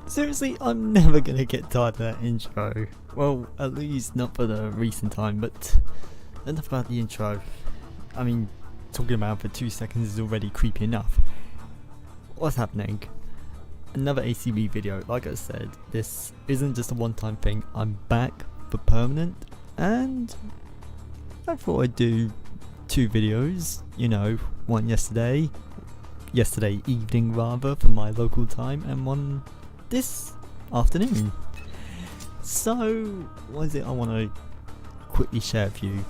Seriously, I'm never gonna get tired of that intro. Well, at least not for the recent time, but enough about the intro. I mean, talking about it for 2 seconds is already creepy enough. What's happening? Another ACB video. Like I said, this isn't just a one-time thing. I'm back for permanent, and I thought I'd do 2 videos. You know, one yesterday evening rather, for my local time, and one this afternoon. So, what is it I want to quickly share with you?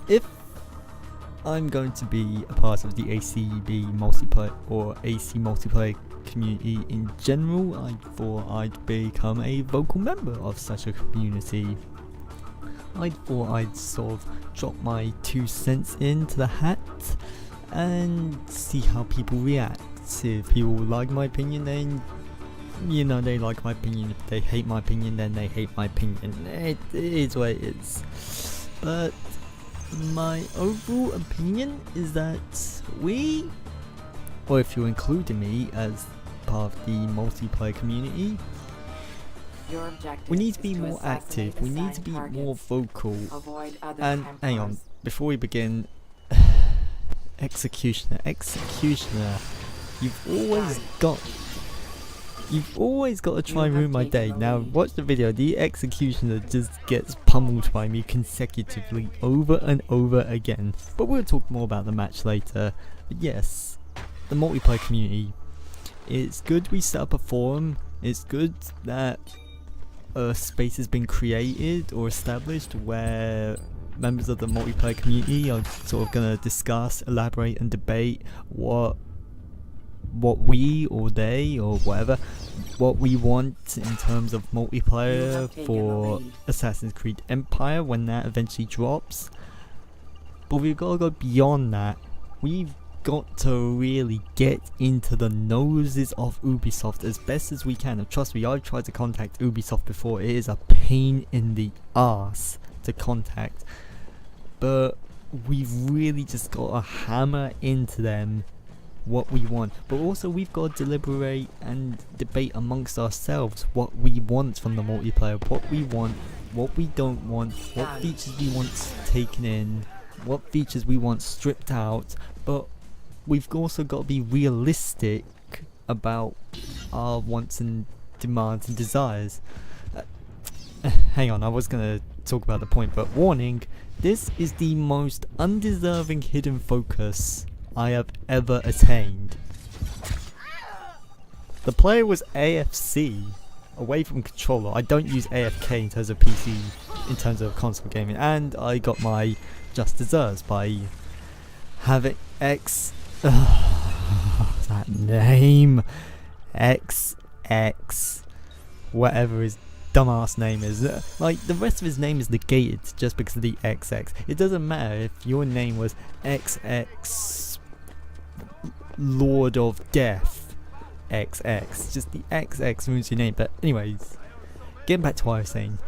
If I'm going to be a part of the ACB multiplayer or AC multiplayer community in general, I thought I'd become a vocal member of such a community. I thought I'd sort of drop my 2 cents into the hat and see how people react. If people like my opinion, then you know they like my opinion. If they hate my opinion, then they hate my opinion. It is what it is. But my overall opinion is that we, or if you're including me as part of the multiplayer community, we need to be more active, we need to be more vocal. And hang on, before we begin, Executioner, you've always got to try and ruin my day. Now watch the video. The Executioner just gets pummeled by me consecutively over and over again. But we'll talk more about the match later. But yes, the multiplayer community. It's good we set up a forum. It's good that a space has been created or established where members of the multiplayer community are sort of going to discuss, elaborate and debate what we or they or whatever, what we want in terms of multiplayer for Assassin's Creed Empire when that eventually drops. But we've got to go beyond that. We've got to really get into the noses of Ubisoft as best as we can. And trust me, I've tried to contact Ubisoft before. It is a pain in the arse to contact, but we've really just got to hammer into them what we want. But also we've got to deliberate and debate amongst ourselves what we want from the multiplayer, what we want, what we don't want, what features we want taken in, what features we want stripped out. But we've also got to be realistic about our wants and demands and desires. Hang on, I was gonna talk about the point, but warning, this is the most undeserving hidden focus I have ever attained. The player was AFC, away from controller. I don't use AFK in terms of PC, in terms of console gaming, and I got my just desserts by having that name, XX, whatever his dumbass name is. Like, the rest of his name is negated just because of the XX. It doesn't matter if your name was XX Lord of Death XX, just the XX ruins your name. But anyways, getting back to what I was saying,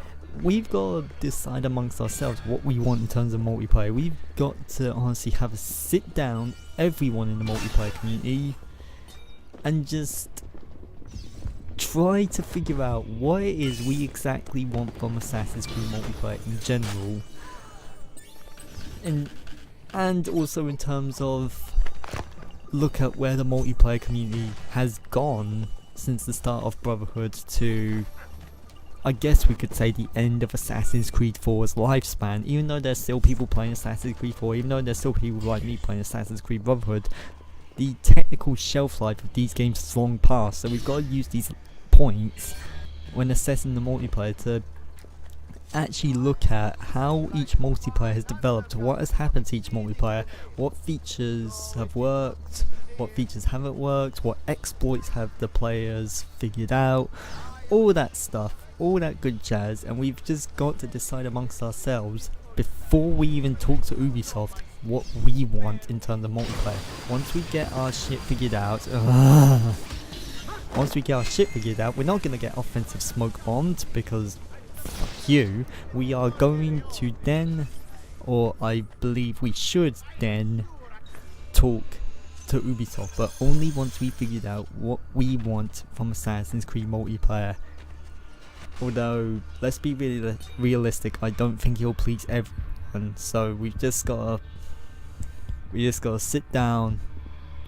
we've got to decide amongst ourselves what we want in terms of multiplayer. We've got to honestly have a sit down, everyone in the multiplayer community, and just try to figure out what it is we exactly want from Assassin's Creed multiplayer in general, and also in terms of look at where the multiplayer community has gone since the start of Brotherhood to, I guess we could say, the end of Assassin's Creed 4's lifespan. Even though there's still people playing Assassin's Creed 4, even though there's still people like me playing Assassin's Creed Brotherhood, the technical shelf life of these games is long past. So we've got to use these points when assessing the multiplayer to actually look at how each multiplayer has developed, what has happened to each multiplayer, what features have worked, what features haven't worked, what exploits have the players figured out, all that stuff, all that good jazz. And we've just got to decide amongst ourselves before we even talk to Ubisoft what we want in terms of multiplayer. Once we get our shit figured out, we're not going to get offensive smoke bombed because fuck you. We are going to then, or I believe we should then, talk to Ubisoft, but only once we figured out what we want from Assassin's Creed multiplayer. Although, let's be really realistic, I don't think he'll please everyone, so we just gotta sit down,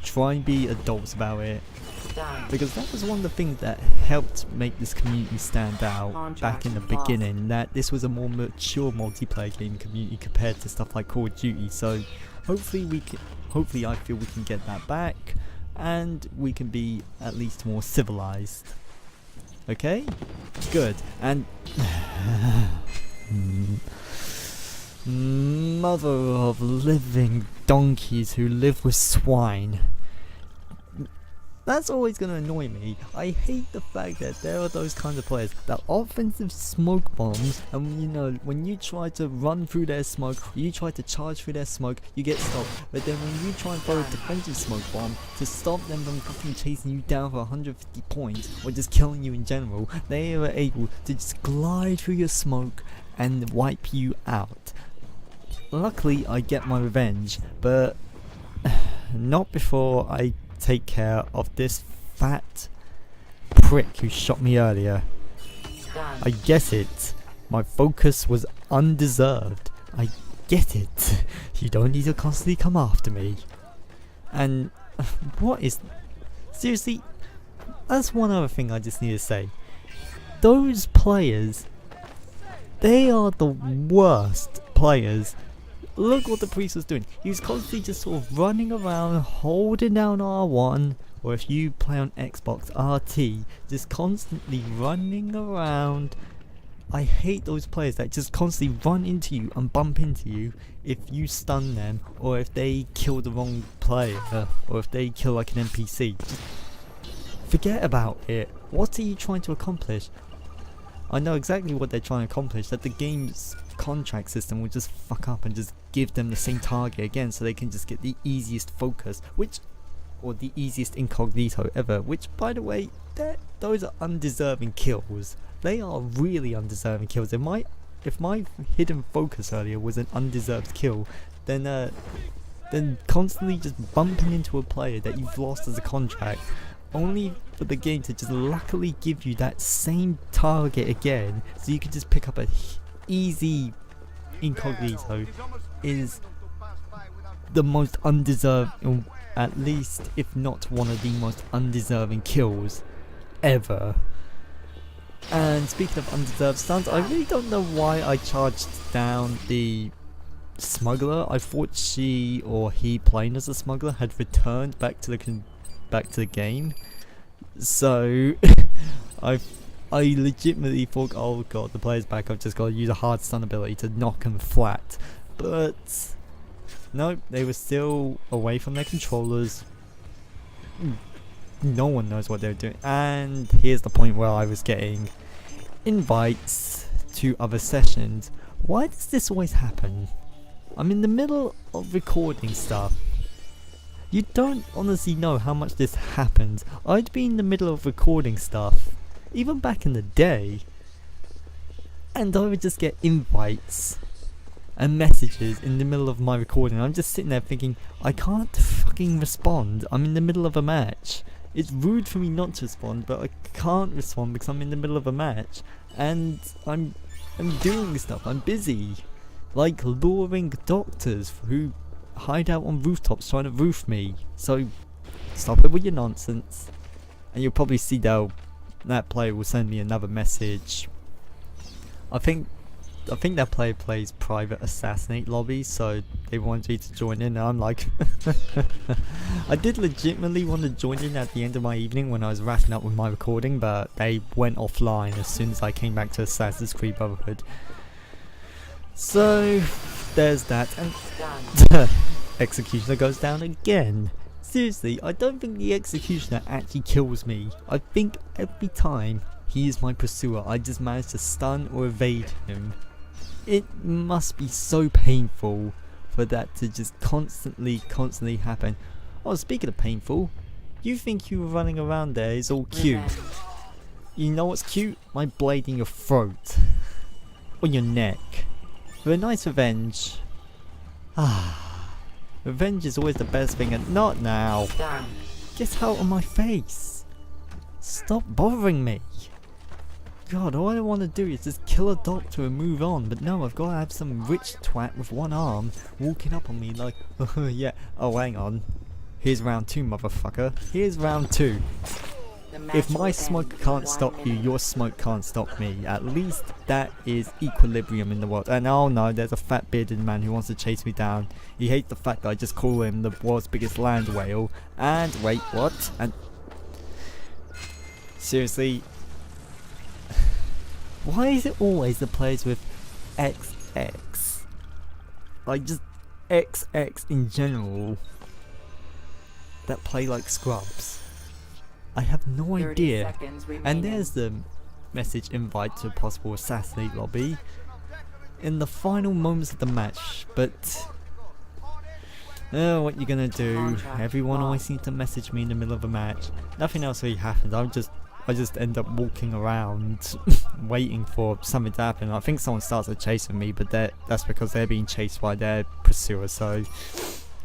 try and be adults about it, because that was one of the things that helped make this community stand out back in the beginning, that this was a more mature multiplayer game community compared to stuff like Call of Duty. So hopefully I feel we can get that back, and we can be at least more civilized. Okay? Good. And mother of living donkeys who live with swine. That's always going to annoy me. I hate the fact that there are those kinds of players that offensive smoke bombs, and you know, when you try to run through their smoke, you try to charge through their smoke, you get stopped. But then when you try and throw a defensive smoke bomb to stop them from fucking chasing you down for 150 points or just killing you in general, they are able to just glide through your smoke and wipe you out. Luckily I get my revenge, but not before I take care of this fat prick who shot me earlier. I get it. My focus was undeserved. I get it. You don't need to constantly come after me. And what is... Seriously, that's one other thing I just need to say. Those players, they are the worst players. Look what the priest was doing. He was constantly just sort of running around, holding down R1, or if you play on Xbox, RT, just constantly running around. I hate those players that just constantly run into you and bump into you if you stun them, or if they kill the wrong player, or if they kill like an NPC. Just forget about it. What are you trying to accomplish? I know exactly what they're trying to accomplish, that the game's contract system will just fuck up and just give them the same target again, so they can just get the easiest focus, or the easiest incognito ever, which by the way, those are undeserving kills. They are really undeserving kills. If my hidden focus earlier was an undeserved kill, then constantly just bumping into a player that you've lost as a contract, only for the game to just luckily give you that same target again, so you can just pick up a easy incognito, is the most undeserved, at least if not one of the most undeserving kills ever. And speaking of undeserved stuns, I really don't know why I charged down the smuggler. I thought she or he playing as a smuggler had returned back to the game, so I legitimately thought, oh god, the player's back, I've just got to use a hard stun ability to knock him flat. But no, they were still away from their controllers. No one knows what they're doing. And here's the point where I was getting invites to other sessions. Why does this always happen? I'm in the middle of recording stuff. You don't honestly know how much this happens. I'd be in the middle of recording stuff, even back in the day, and I would just get invites and messages in the middle of my recording. I'm just sitting there thinking, I can't fucking respond. I'm in the middle of a match. It's rude for me not to respond, but I can't respond because I'm in the middle of a match, and I'm doing stuff. I'm busy, like luring doctors who hide out on rooftops trying to roof me. So stop it with your nonsense. And you'll probably see that player will send me another message. I think that player plays private assassinate lobbies, so they want me to join in, and I'm like I did legitimately want to join in at the end of my evening when I was wrapping up with my recording, but they went offline as soon as I came back to Assassin's Creed Brotherhood. So there's that, and Executioner goes down again. Seriously, I don't think the Executioner actually kills me. I think every time he is my pursuer, I just manage to stun or evade him. It must be so painful for that to just constantly happen. Oh, speaking of painful, you think you running around there is all cute. You know what's cute? My blade in your throat. Or your neck. For a nice revenge. Revenge is always the best thing, and not now. Done. Get out of my face. Stop bothering me. God, all I want to do is just kill a doctor and move on, but no, I've got to have some rich twat with one arm walking up on me like, yeah, oh hang on. Here's round 2, motherfucker. Here's round 2. If my smoke can't stop you, your smoke can't stop me. At least that is equilibrium in the world. And oh no, there's a fat bearded man who wants to chase me down. He hates the fact that I just call him the world's biggest land whale. And wait, what? And seriously, why is it always the players with XX? Like just XX in general that play like scrubs? I have no idea. And there's the message invite to a possible assassinate lobby in the final moments of the match, but what you gonna do? Everyone always seems to message me in the middle of a match. Nothing else really happens. I just end up walking around waiting for something to happen. I think someone starts chasing me, but that's because they're being chased by their pursuer, so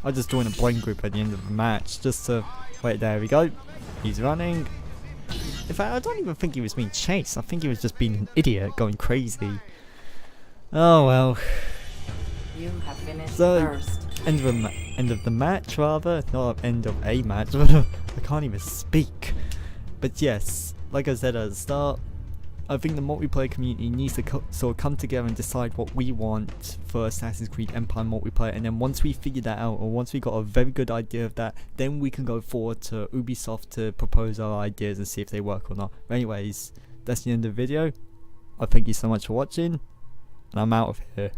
I just join a blind group at the end of the match just to wait. There we go. He's running. In fact, I don't even think he was being chased. I think he was just being an idiot, going crazy. Oh well. You have finished So, first. end of the match, rather. Not end of a match. I can't even speak. But yes, like I said at the start, I think the multiplayer community needs to sort of come together and decide what we want for Assassin's Creed Empire multiplayer, and then once we figure that out, or once we got a very good idea of that, then we can go forward to Ubisoft to propose our ideas and see if they work or not. But anyways, that's the end of the video. I thank you so much for watching, and I'm out of here.